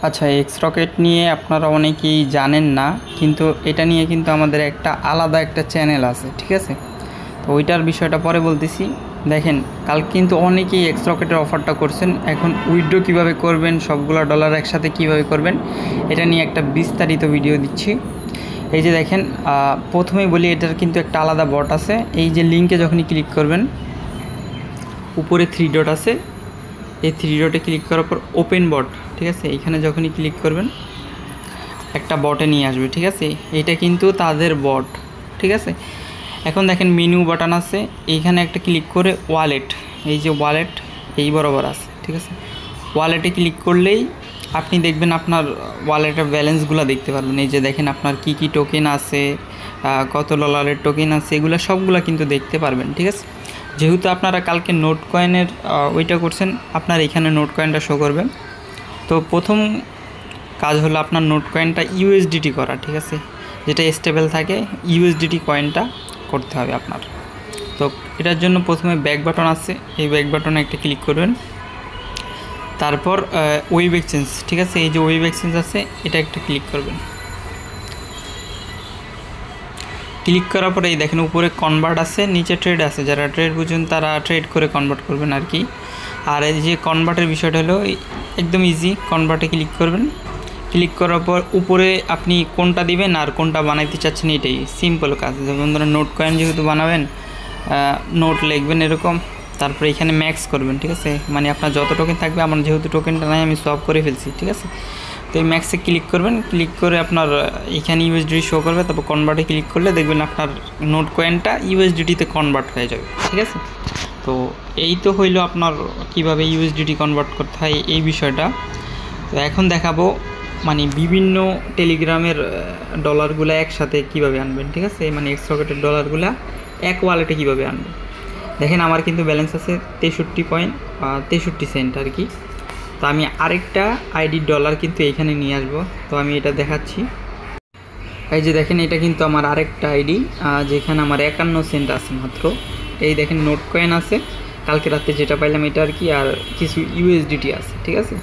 আচ্ছা, x rocket নিয়ে আপনারা অনেকেই জানেন না, কিন্তু এটা নিয়ে কিন্তু আমাদের একটা আলাদা একটা চ্যানেল আছে, ঠিক আছে? তো ওইটার বিষয়টা পরে বলতেছি। দেখেন, কাল কিন্তু অনেকেই এক্স রকেটের অফারটা করছেন। এখন উইথড্র কীভাবে করবেন, সবগুলো ডলার একসাথে কীভাবে করবেন, এটা নিয়ে একটা বিস্তারিত ভিডিও দিচ্ছি। এই যে দেখেন, প্রথমেই বলি এটার কিন্তু একটা আলাদা বট আছে। এই যে লিঙ্কে যখনই ক্লিক করবেন, উপরে 3 ডট আছে, এই 3 ডটে ক্লিক করার পর ওপেন বট, ঠিক আছে? এইখানে যখনই ক্লিক করবেন একটা বটে নিয়ে আসবে, ঠিক আছে? এইটা কিন্তু তাদের বট, ঠিক আছে? এখন দেখেন মেনু বাটন আছে, এইখানে একটা ক্লিক করে ওয়ালেট, এই যে ওয়ালেট এই বরাবর আছে, ঠিক আছে? ওয়ালেটে ক্লিক করলেই আপনি দেখবেন আপনার ওয়ালেটের ব্যালেন্সগুলো দেখতে পারবেন। এই যে দেখেন আপনার কি কি টোকেন আছে, কত ডলারের টোকেন আছে, এগুলো সবগুলো কিন্তু দেখতে পারবেন, ঠিক আছে? যেহেতু আপনারা কালকে নোট কয়েনের ওইটা করছেন, আপনার এখানে নোট কয়েনটা শো করবে। তো প্রথম কাজ হলো আপনার নোট কয়েনটা ইউএসডিটি করা, ঠিক আছে? যেটা স্টেবল থাকে ইউএসডিটি কয়েনটা করতে হবে আপনার। তো এটার জন্য প্রথমে ব্যাক বাটন আছে, এই ব্যাক বাটনে একটা ক্লিক করবেন। তারপর ওয়েব এক্সচেঞ্জ, ঠিক আছে? এই যে ওয়েব এক্সচেঞ্জ আছে, এটা একটা ক্লিক করবেন। ক্লিক করার পরে এই দেখেন উপরে কনভার্ট আছে, নিচে ট্রেড আছে। যারা ট্রেড বুঝেন তারা ট্রেড করে কনভার্ট করবেন আর কি। আর এই যে কনভার্টের বিষয়টা হলো একদম ইজি, কনভার্টে ক্লিক করবেন। ক্লিক করার পর উপরে আপনি কোনটা দিবেন আর কোনটা বানাইতে চাচ্ছেন, এটাই সিম্পল কাজ। যেমন ধরেন নোট কয়েন যেহেতু বানাবেন, নোট লিখবেন এরকম, তারপরে এখানে ম্যাক্স করবেন, ঠিক আছে? মানে আপনার যত টোকেন থাকবে, আমার যেহেতু টোকেনটা নাই আমি সোয়াপ করে ফেলছি, ঠিক আছে? তো এই ম্যাক্সে ক্লিক করবেন, ক্লিক করে আপনার এখানে ইউএসডিটি শো করবে। তারপর কনভার্টে ক্লিক করলে দেখবেন আপনার নোট কয়েনটা ইউএসডিটিতে কনভার্ট হয়ে যাবে, ঠিক আছে? তো এই তো হইলো আপনার কিভাবে ইউএসডিটি কনভার্ট করতে হয় এই বিষয়টা। তো এখন দেখাবো মানে বিভিন্ন টেলিগ্রামের ডলারগুলো একসাথে কিভাবে আনবেন, ঠিক আছে? মানে এক্স রকেটের ডলারগুলো এক ওয়ালেটে কীভাবে আনবেন। দেখেন আমার কিন্তু ব্যালেন্স আছে 63.63 আর কি। তো আমি আরেকটা আইডি ডলার কিন্তু এইখানে নিয়ে আসবো, তো আমি এটা দেখাচ্ছি। এই যে দেখেন, এটা কিন্তু আমার আরেকটা আইডি, যেখানে আমার 51 সেন্ট আছে মাত্র। এই দেখেন নোট কয়েন আছে, কালকে রাতে যেটা পাইলাম এটা আর কি, আর কিছু ইউএসডিটি আছে, ঠিক আছে?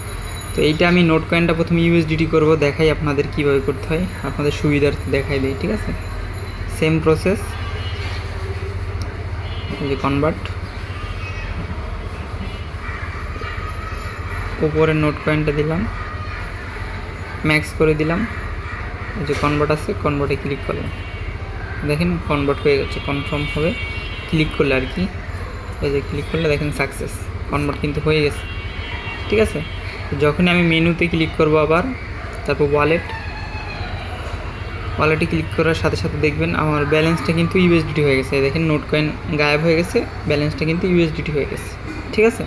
তো এইটা আমি নোট কয়েনটা প্রথমে ইউএসডিটি করব, দেখাই আপনাদের কীভাবে করতে হয়, আপনাদের সুবিধার্থে দেখাই দেয়, ঠিক আছে? Same process. এই যে কনভার্ট, উপরে নোট কয়েনটা দিলাম, ম্যাক্স করে দিলাম। এই যে কনভার্ট আছে, কনভার্টে ক্লিক করলাম, দেখেন কনভার্ট হয়ে গেছে, কনফার্ম হবে ক্লিক করলে আর কি। এই যে ক্লিক করলে দেখেন সাকসেস, কনভার্ট কিন্তু হয়ে গেছে, ঠিক আছে? যখনই আমি মেনুতে ক্লিক করব আবার, তারপর ওয়ালেটে ক্লিক করার সাথে সাথে দেখবেন আমার ব্যালেন্সটা কিন্তু ইউএসডিটি হয়ে গেছে। দেখেন নোট কয়েন গায়েব হয়ে গেছে, ব্যালেন্সটা কিন্তু ইউএসডিটি হয়ে গেছে, ঠিক আছে?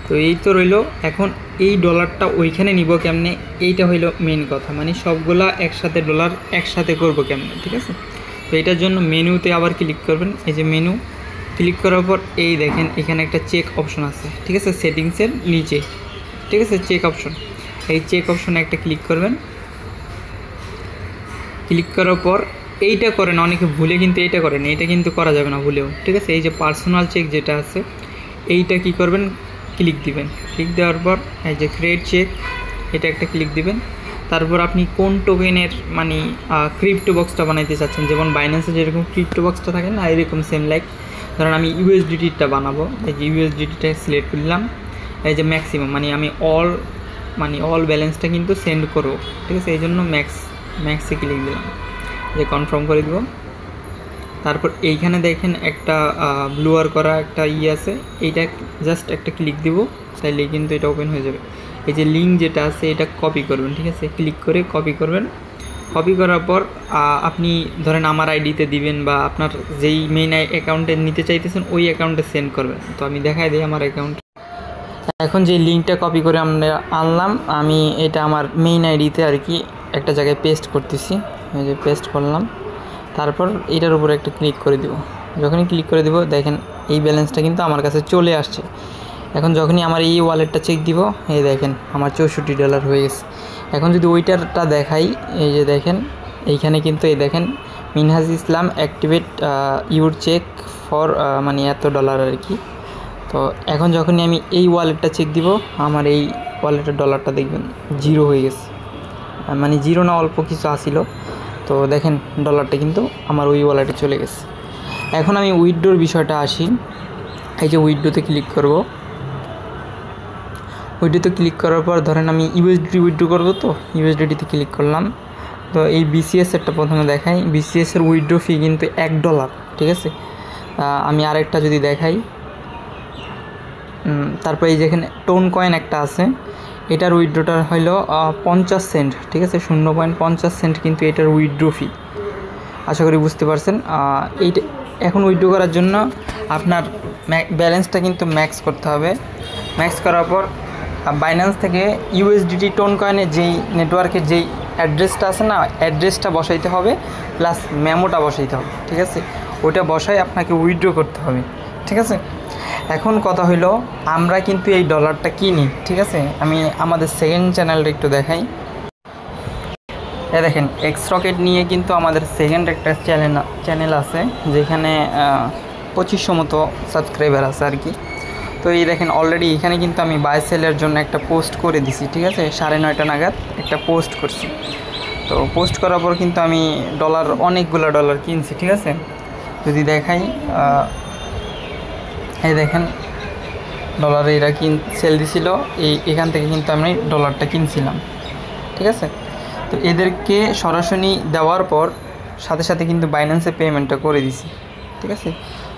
তো এই তো রইলো। এখন এই ডলারটা ওইখানে নিব কেমনে, এইটা হইলো মেন কথা। মানে সবগুলা একসাথে ডলার একসাথে করব কেমনে, ঠিক আছে? তো এটার জন্য মেনুতে আবার ক্লিক করবেন। এই যে মেনু, ক্লিক করার পর এই দেখেন এখানে একটা চেক অপশন আছে, ঠিক আছে? সেটিংসের নিচে, ঠিক আছে? চেক অপশন, এই চেক অপশনে একটা ক্লিক করবেন। ক্লিক করার পর এইটা করেন, অনেকে ভুলে কিন্তু এইটা করেন, এইটা কিন্তু করা যাবে না ভুলেও, ঠিক আছে? এই যে পার্সোনাল চেক যেটা আছে, এইটা কি করবেন, ক্লিক দিবেন। ক্লিক দেওয়ার পর এই যে ক্রিয়েট চেক, এটা একটা ক্লিক দিবেন। তারপর আপনি কোন টোকেনের মানে ক্রিপ্টো বক্সটা বানাইতে চাচ্ছেন, যেমন বাইন্যান্সে যেরকম ক্রিপ্টো বক্সটা থাকে না, এরকম সেম লাইক ধরেন আমি ইউএসডিটিটা বানাবো। এই যে ইউএসডিটিটা সিলেক্ট করলাম। এই যে ম্যাক্সিমাম মানে আমি অল ব্যালেন্সটা কিন্তু সেন্ড করবো, ঠিক আছে? এই জন্য ম্যাক্সে ক্লিক দিলাম, যে কনফার্ম করে দেবো। তারপর এইখানে দেখেন একটা ব্লুয়ার করা একটা আছে, এইটা জাস্ট একটা ক্লিক দিব, তাইলে কিন্তু এটা ওপেন হয়ে যাবে। এই যে লিঙ্ক যেটা আছে এটা কপি করবেন, ঠিক আছে? ক্লিক করে কপি করবেন। কপি করার পর আপনি ধরেন আমার আইডিতে দিবেন, বা আপনার যেই মেইন অ্যাকাউন্টে নিতে চাইতেছেন ওই অ্যাকাউন্টে সেন্ড করবেন। তো আমি দেখাই দিই আমার অ্যাকাউন্ট। এখন যে লিঙ্কটা কপি করে আমরা আনলাম, আমি এটা আমার মেইন আইডিতে আর কি একটা জায়গায় পেস্ট করতেছি। এই যে পেস্ট করলাম, তারপর এটার উপরে একটা ক্লিক করে দিব। যখনই ক্লিক করে দিব দেখেন এই ব্যালেন্সটা কিন্তু আমার কাছে চলে আসছে। এখন যখনই আমার এই ওয়ালেটটা চেক দিব, এই দেখেন আমার 64 ডলার হয়ে গেছে। এখন যদি ওইটারটা দেখাই, এই যে দেখেন এইখানে কিন্তু এই দেখেন মিনহাজ ইসলাম অ্যাক্টিভেট ইউর চেক ফর মানে এত ডলার আর কি। তো এখন যখনই আমি এই ওয়ালেটটা চেক দিব, আমার এই ওয়ালেটের ডলারটা দেখবেন জিরো হয়ে গেছে, মানে জিরো না অল্প কিছু আসিল। তো দেখেন ডলারটা কিন্তু আমার ওই ওয়ালেটে চলে গেছে। এখন আমি উইথড্রোর বিষয়টা আসি। এই যে উইথড্রোতে ক্লিক করব, উইথড্রোতে ক্লিক করার পর ধরেন আমি ইউএসডি উইথড্রো করবো, তো ইউএসডিতে ক্লিক করলাম। তো এই বিসিএসেরটা প্রথমে দেখাই। বিসিএসের উইথড্রো ফি কিন্তু $1, ঠিক আছে। আমি আরেকটা যদি দেখাই, তারপর এই যেখানে টোন কয়েন একটা আছে, এটার উইথড্রোটা হলো 50 সেন্ট, ঠিক আছে। 0.50 সেন্ট কিন্তু এটার উইথড্রো ফি। আশা করি বুঝতে পারছেন। এইটা এখন উইথড্রো করার জন্য আপনার ব্যালেন্সটা কিন্তু ম্যাক্স করতে হবে। ম্যাক্স করার পর বাইন্যান্স থেকে ইউএসডিটি টোন কয়েনের যেই নেটওয়ার্কের যেই অ্যাড্রেসটা আছে না, অ্যাড্রেসটা বসাইতে হবে, প্লাস মেমোটা বসাইতে হবে, ঠিক আছে। ওইটা বসাই আপনাকে উইথড্রো করতে হবে, ঠিক আছে। এখন কথা হইলো আমরা কিন্তু এই ডলারটা কিনি, ঠিক আছে। আমি আমাদের সেকেন্ড চ্যানেলটা একটু দেখাই। দেখেন এক্সরকেট নিয়ে কিন্তু আমাদের সেকেন্ড একটা চ্যানেল আছে, যেখানে 2500 মতো সাবস্ক্রাইবার আছে আর কি। তো এই দেখেন অলরেডি এখানে কিন্তু আমি বাই সেলের জন্য একটা পোস্ট করে দিছি, ঠিক আছে। 9:30 নাগাদ একটা পোস্ট করছি। তো পোস্ট করার পর কিন্তু আমি অনেকগুলো ডলার কিনছি, ঠিক আছে। যদি দেখাই, এই দেখেন ডলার এরা সেল দিছিল, এখান থেকে কিন্তু আমি ডলারটা কিনছিলাম, ঠিক আছে। তো এদেরকে সরাসরি দেওয়ার পর সাথে সাথে কিন্তু বাইন্যান্সে পেমেন্টটা করে দিছি, ঠিক আছে।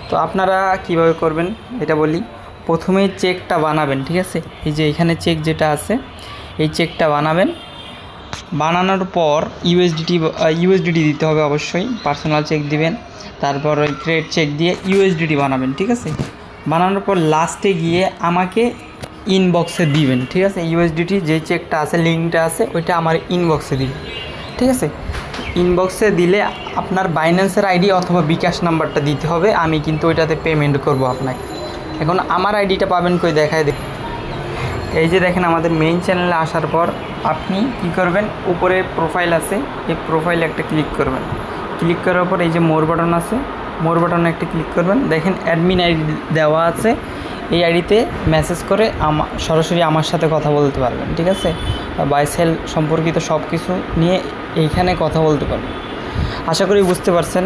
তো আপনারা কিভাবে করবেন এটা বলি। প্রথমে চেকটা বানাবেন, ঠিক আছে। এই যে এখানে চেক যেটা আছে, এই চেকটা বানাবেন। বানানোর পর ইউএসডিটি দিতে হবে অবশ্যই, পার্সোনাল চেক দিবেন। তারপর ওই ক্রেডিট চেক দিয়ে ইউএসডিটি বানাবেন, ঠিক আছে। বানানোর পর লাস্টে গিয়ে আমাকে ইনবক্সে দিবেন, ঠিক আছে। ইউএসডিটি যে চেকটা আছে, লিঙ্কটা আছে, ওইটা আমার ইনবক্সে দিবেন, ঠিক আছে। ইনবক্সে দিলে আপনার বাইন্যান্সের আইডি অথবা বিকাশ নাম্বারটা দিতে হবে, আমি কিন্তু ওইটাতে পেমেন্ট করব আপনাকে। এখন আমার আইডিটা পাবেন কই দেখায় দেখ। এই যে দেখেন আমাদের মেইন চ্যানেলে আসার পর আপনি কি করবেন, উপরে প্রোফাইল আছে, এই প্রোফাইলে একটা ক্লিক করবেন। ক্লিক করার পর এই যে মোর বাটন আছে, মোর বাটনে একটা ক্লিক করবেন। দেখেন অ্যাডমিন আইডি দেওয়া আছে, এই আইডিতে মেসেজ করে সরাসরি আমার সাথে কথা বলতে পারবেন, ঠিক আছে। বাই সেল সম্পর্কিত সব কিছু নিয়ে এইখানে কথা বলতে পারবেন। আশা করি বুঝতে পারছেন।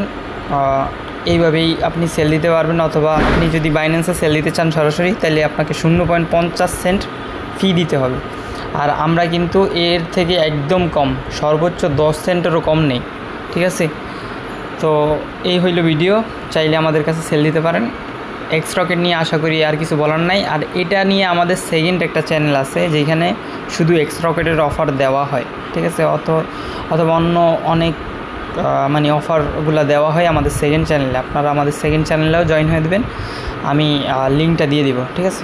এইভাবেই আপনি সেল দিতে পারবেন, অথবা আপনি যদি বাইন্যান্সে সেল দিতে চান সরাসরি, তাহলে আপনাকে 0.50 সেন্ট ফি দিতে হবে। আর আমরা কিন্তু এর থেকে একদম কম, সর্বোচ্চ 10 সেন্টেরও কম নেই, ঠিক আছে। তো এই হইল ভিডিও, চাইলে আমাদের কাছে সেল দিতে পারেন। এক্সরকেট নিয়ে আশা করি আর কিছু বলার নাই। আর এটা নিয়ে আমাদের সেকেন্ড একটা চ্যানেল আছে, যেখানে শুধু এক্সরকেটের অফার দেওয়া হয়, ঠিক আছে। অথবা অন্য অনেক মানে অফারগুলো দেওয়া হয় আমাদের সেকেন্ড চ্যানেলে। আপনারা আমাদের সেকেন্ড চ্যানেলেও জয়েন হয়ে দেবেন, আমি লিঙ্কটা দিয়ে দিব, ঠিক আছে।